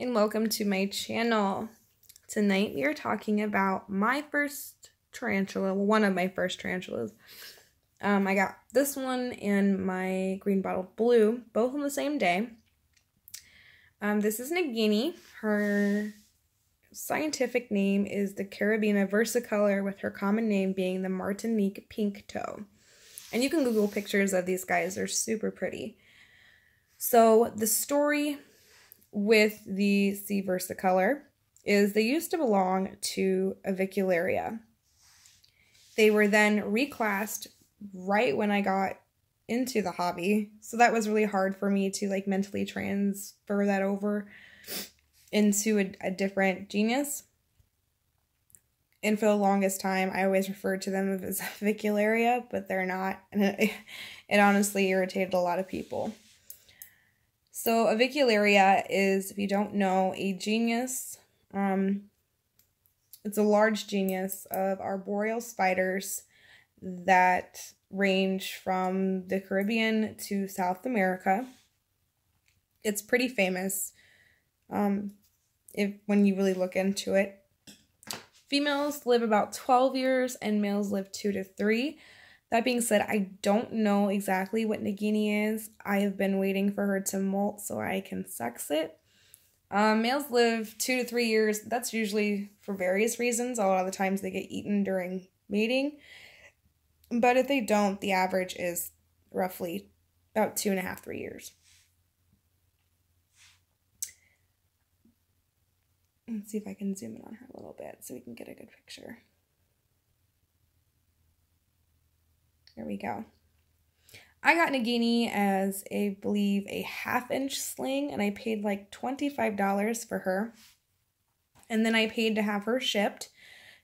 and welcome to my channel. Tonight we are talking about my first tarantula, well, one of my first tarantulas. I got this one and my green bottle blue, both on the same day. This is Nagini. Her scientific name is the Caribbean versicolor, with her common name being the Martinique pink toe. And you can Google pictures of these guys, they're super pretty. So the story with the C versicolor is they used to belong to Avicularia. They were then reclassed right when I got into the hobby, so that was really hard for me to mentally transfer that over into a different genus. And for the longest time I always referred to them as Avicularia, but they're not, and it honestly irritated a lot of people. So Avicularia is, if you don't know, a genus. It's a large genus of arboreal spiders that range from the Caribbean to South America. It's pretty famous when you really look into it. Females live about 12 years and males live 2 to 3. That being said, I don't know exactly what Nagini is. I have been waiting for her to molt so I can sex it. Males live 2 to 3 years. That's usually for various reasons. A lot of the times they get eaten during mating. But if they don't, the average is roughly about 2.5, 3 years. Let's see if I can zoom in on her a little bit so we can get a good picture. There we go. I got Nagini as, I believe, a 1/2-inch sling, and I paid like $25 for her. And then I paid to have her shipped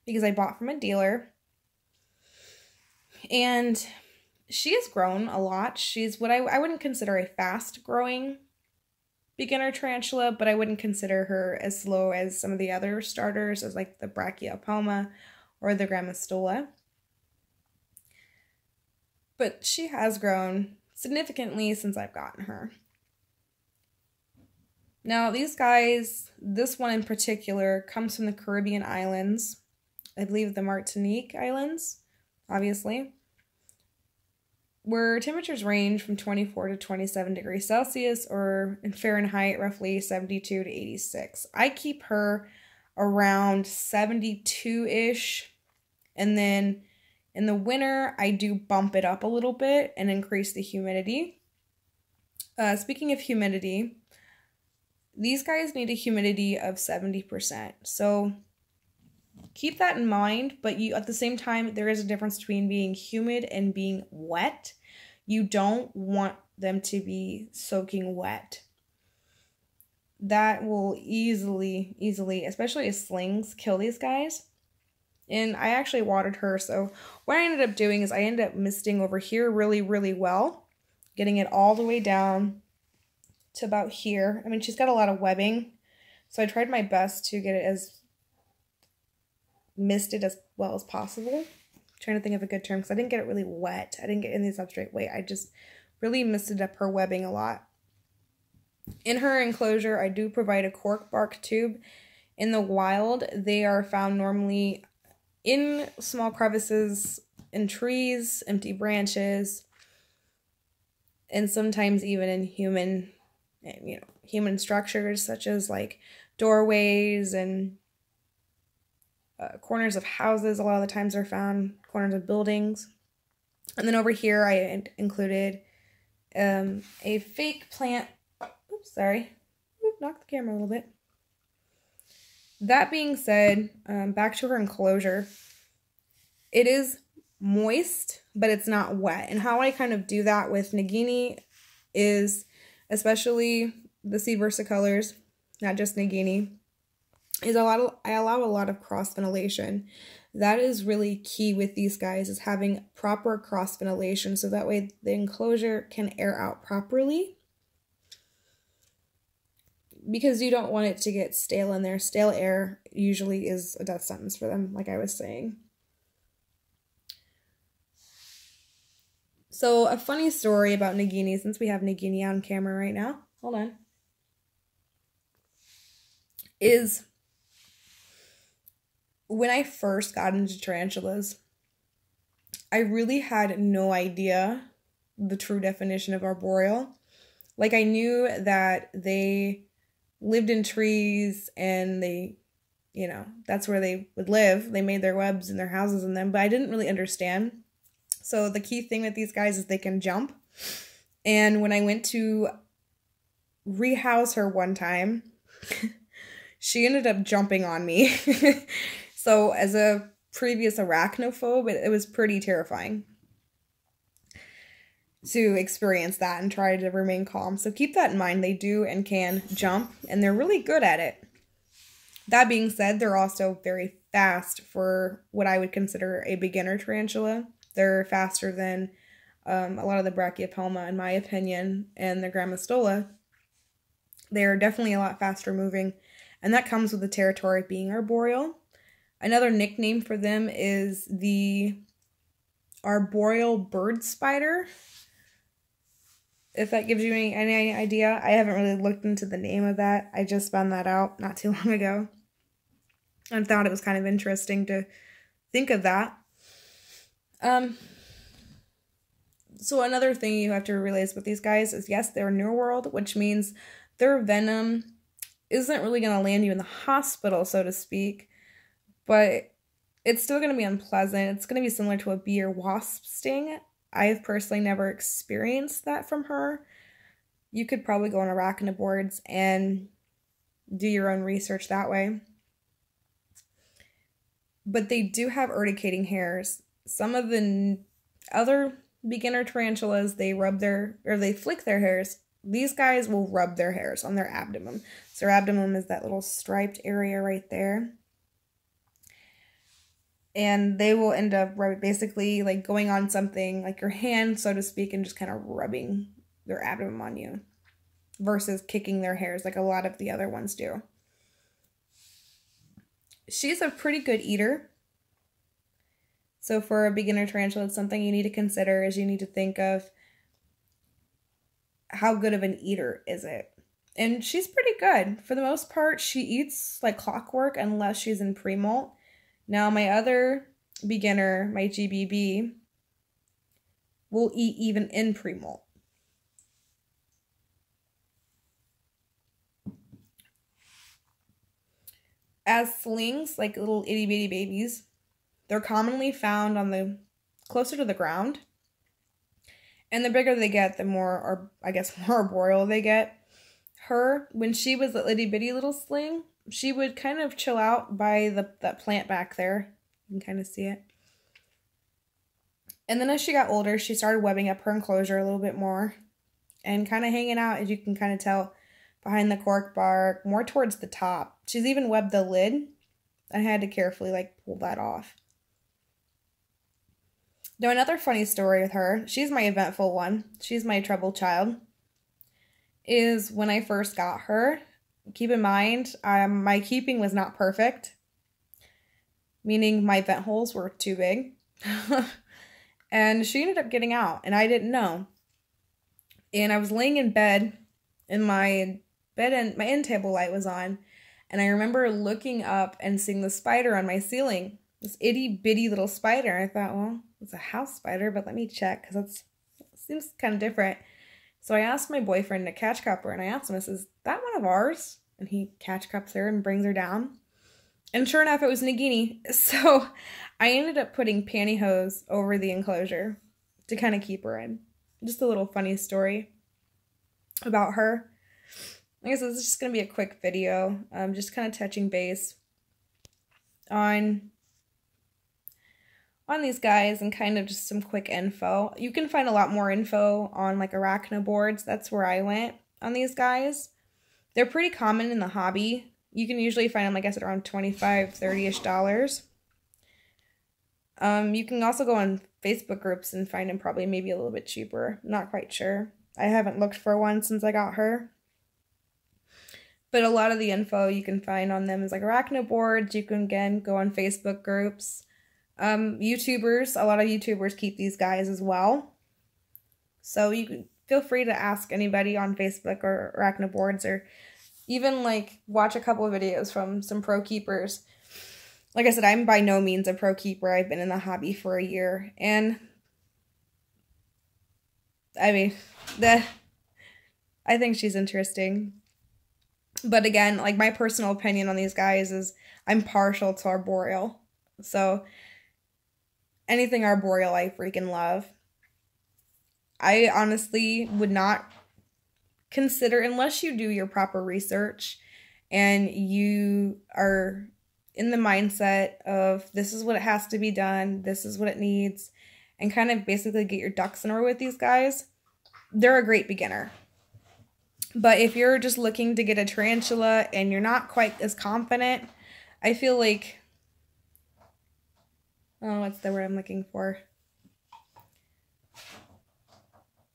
because I bought from a dealer. And she has grown a lot. She's what I wouldn't consider a fast-growing beginner tarantula, but I wouldn't consider her as slow as some of the other starters, as like the Brachypelma or the Grammostola. But she has grown significantly since I've gotten her. Now, these guys, this one in particular, comes from the Caribbean islands. I believe the Martinique Islands, obviously, where temperatures range from 24 to 27 degrees Celsius, or in Fahrenheit, roughly 72 to 86. I keep her around 72-ish, and then in the winter, I do bump it up a little bit and increase the humidity. Speaking of humidity, these guys need a humidity of 70%. So keep that in mind, but at the same time, there is a difference between being humid and being wet. You don't want them to be soaking wet. That will easily, especially as slings, kill these guys. And I actually watered her, so what I ended up doing is I ended up misting over here really, really well, getting it all the way down to about here. I mean, she's got a lot of webbing, so I tried my best to get it as misted as well as possible. I'm trying to think of a good term, because I didn't get it really wet. I didn't get in the substrate wet. I just really misted up her webbing a lot. In her enclosure, I do provide a cork bark tube. In the wild, they are found normally in small crevices, in trees, empty branches, and sometimes even in human structures, such as like doorways and corners of houses. A lot of the times they're found corners of buildings. And then over here I included a fake plant. Oops, sorry. Knocked the camera a little bit. That being said, back to her enclosure. It is moist, but it's not wet. And how I kind of do that with Nagini is, especially the C versicolors, not just Nagini, is I allow a lot of cross ventilation. That is really key with these guys, is having proper cross ventilation, so that way the enclosure can air out properly. Because you don't want it to get stale in there. Stale air usually is a death sentence for them, like I was saying. So a funny story about Nagini, since we have Nagini on camera right now. Hold on. is when I first got into tarantulas, I really had no idea the true definition of arboreal. Like, I knew that they lived in trees and they, you know, that's where they would live. They made their webs and their houses in them, but I didn't really understand. So the key thing with these guys is they can jump. And when I went to rehouse her one time, she ended up jumping on me. So as a previous arachnophobe, it was pretty terrifying to experience that and try to remain calm. So keep that in mind. They do and can jump, and they're really good at it. That being said, they're also very fast for what I would consider a beginner tarantula. They're faster than a lot of the Brachypelma, in my opinion, and the Grammostola. They're definitely a lot faster moving, and that comes with the territory of being arboreal. Another nickname for them is the arboreal bird spider. If that gives you any idea. I haven't really looked into the name of that. I just found that out not too long ago. I thought it was kind of interesting to think of that. So another thing you have to realize with these guys is, yes, they're New World, which means their venom isn't really going to land you in the hospital, so to speak, but it's still going to be unpleasant. It's going to be similar to a bee or wasp sting. I've personally never experienced that from her. You could probably go on arachnoboards and do your own research that way. But they do have urticating hairs. Some of the other beginner tarantulas, they flick their hairs. These guys will rub their hairs on their abdomen. So their abdomen is that little striped area right there. And they will end up basically like going on something like your hand, so to speak, and just kind of rubbing their abdomen on you versus kicking their hairs like a lot of the other ones do. She's a pretty good eater. So for a beginner tarantula, it's something you need to consider is you need to think of how good of an eater is it. And she's pretty good. For the most part, she eats like clockwork unless she's in pre-molt. Now, my other beginner, my GBB, will eat even in pre-molt. As slings, like little itty-bitty babies, they're commonly found on the closer to the ground. And the bigger they get, the more, or I guess more arboreal they get. Her, when she was a itty-bitty little sling, she would kind of chill out by that plant back there. You can kind of see it. And then as she got older, she started webbing up her enclosure a little bit more and kind of hanging out, as you can kind of tell, behind the cork bark, more towards the top. She's even webbed the lid. I had to carefully pull that off. Now, another funny story with her, she's my eventful one, she's my trouble child, is when I first got her. Keep in mind, my keeping was not perfect, meaning my vent holes were too big. And she ended up getting out, and I didn't know. And I was laying in bed, and my end table light was on, and I remember looking up and seeing the spider on my ceiling, this itty-bitty little spider. I thought, well, it's a house spider, but let me check, because it seems kind of different. So I asked my boyfriend to catch cup her, and I asked him, I says, that one of ours? And he catch cups her and brings her down. And sure enough, it was Nagini. So I ended up putting pantyhose over the enclosure to kind of keep her in. Just a little funny story about her. I guess this is just going to be a quick video. Just kind of touching base on these guys and kind of just some quick info. You can find a lot more info on arachnoboards. That's where I went on these guys. They're pretty common in the hobby. You can usually find them, I guess, at around $25, $30-ish. You can also go on Facebook groups and find them probably maybe a little bit cheaper. Not quite sure. I haven't looked for one since I got her. But a lot of the info you can find on them is arachnoboards. You can, again, go on Facebook groups. YouTubers, a lot of YouTubers keep these guys as well. So you can feel free to ask anybody on Facebook or arachnoboards or even like watch a couple of videos from some pro keepers. Like I said, I'm by no means a pro keeper. I've been in the hobby for a year, and I mean, I think she's interesting. But again, like my personal opinion on these guys is I'm partial to arboreal. So anything arboreal I freaking love. I honestly would not consider, unless you do your proper research and you are in the mindset of this is what it has to be done, this is what it needs, and kind of basically get your ducks in a row with these guys, they're a great beginner. But if you're just looking to get a tarantula and you're not quite as confident, I feel like, oh, what's the word I'm looking for?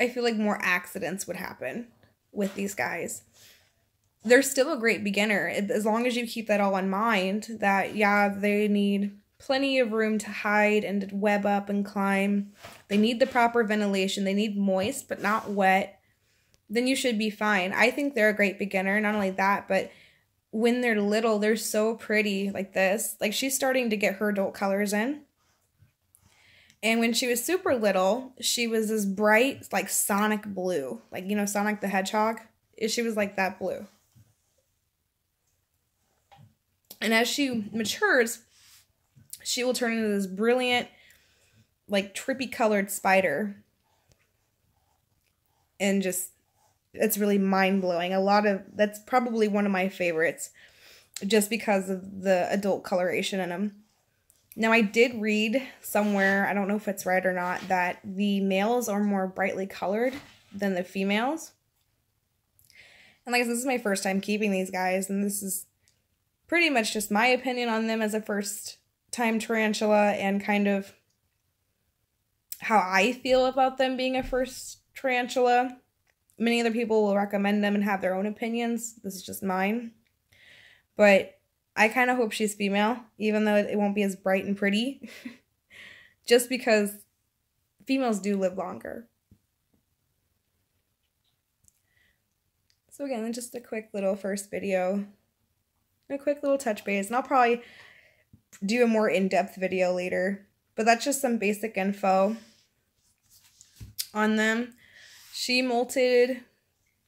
I feel like more accidents would happen with these guys. They're still a great beginner, as long as you keep that all in mind, that, yeah, they need plenty of room to hide and to web up and climb. They need the proper ventilation. They need moist, but not wet. Then you should be fine. I think they're a great beginner. Not only that, but when they're little, they're so pretty like this. Like, she's starting to get her adult colors in. And when she was super little, she was this bright, like, Sonic blue. Like, you know, Sonic the Hedgehog? She was like that blue. And as she matures, she will turn into this brilliant, like, trippy colored spider. And just, it's really mind-blowing. That's probably one of my favorites, just because of the adult coloration in them. Now, I did read somewhere, I don't know if it's right or not, that the males are more brightly colored than the females. And like I said, this is my first time keeping these guys, and this is pretty much just my opinion on them as a first-time tarantula and kind of how I feel about them being a first tarantula. Many other people will recommend them and have their own opinions. This is just mine. But I kind of hope she's female, even though it won't be as bright and pretty. Just because females do live longer. So again, just a quick little first video. A quick little touch base. And I'll probably do a more in-depth video later. But that's just some basic info on them. She molted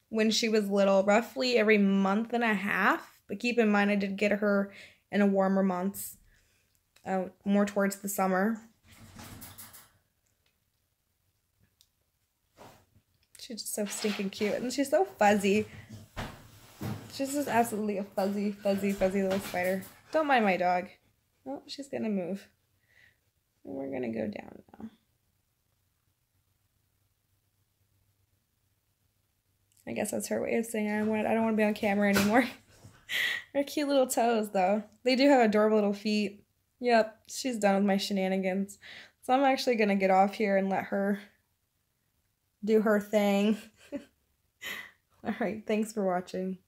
when she was little, roughly every month and a half. But keep in mind, I did get her in a warmer months, more towards the summer. She's just so stinking cute, and she's so fuzzy. She's just absolutely a fuzzy, fuzzy, fuzzy little spider. Don't mind my dog. Oh, she's gonna move. And we're gonna go down now. I guess that's her way of saying I don't want to be on camera anymore. Her cute little toes, though. They do have adorable little feet. Yep, she's done with my shenanigans. So I'm actually going to get off here and let her do her thing. Alright, thanks for watching.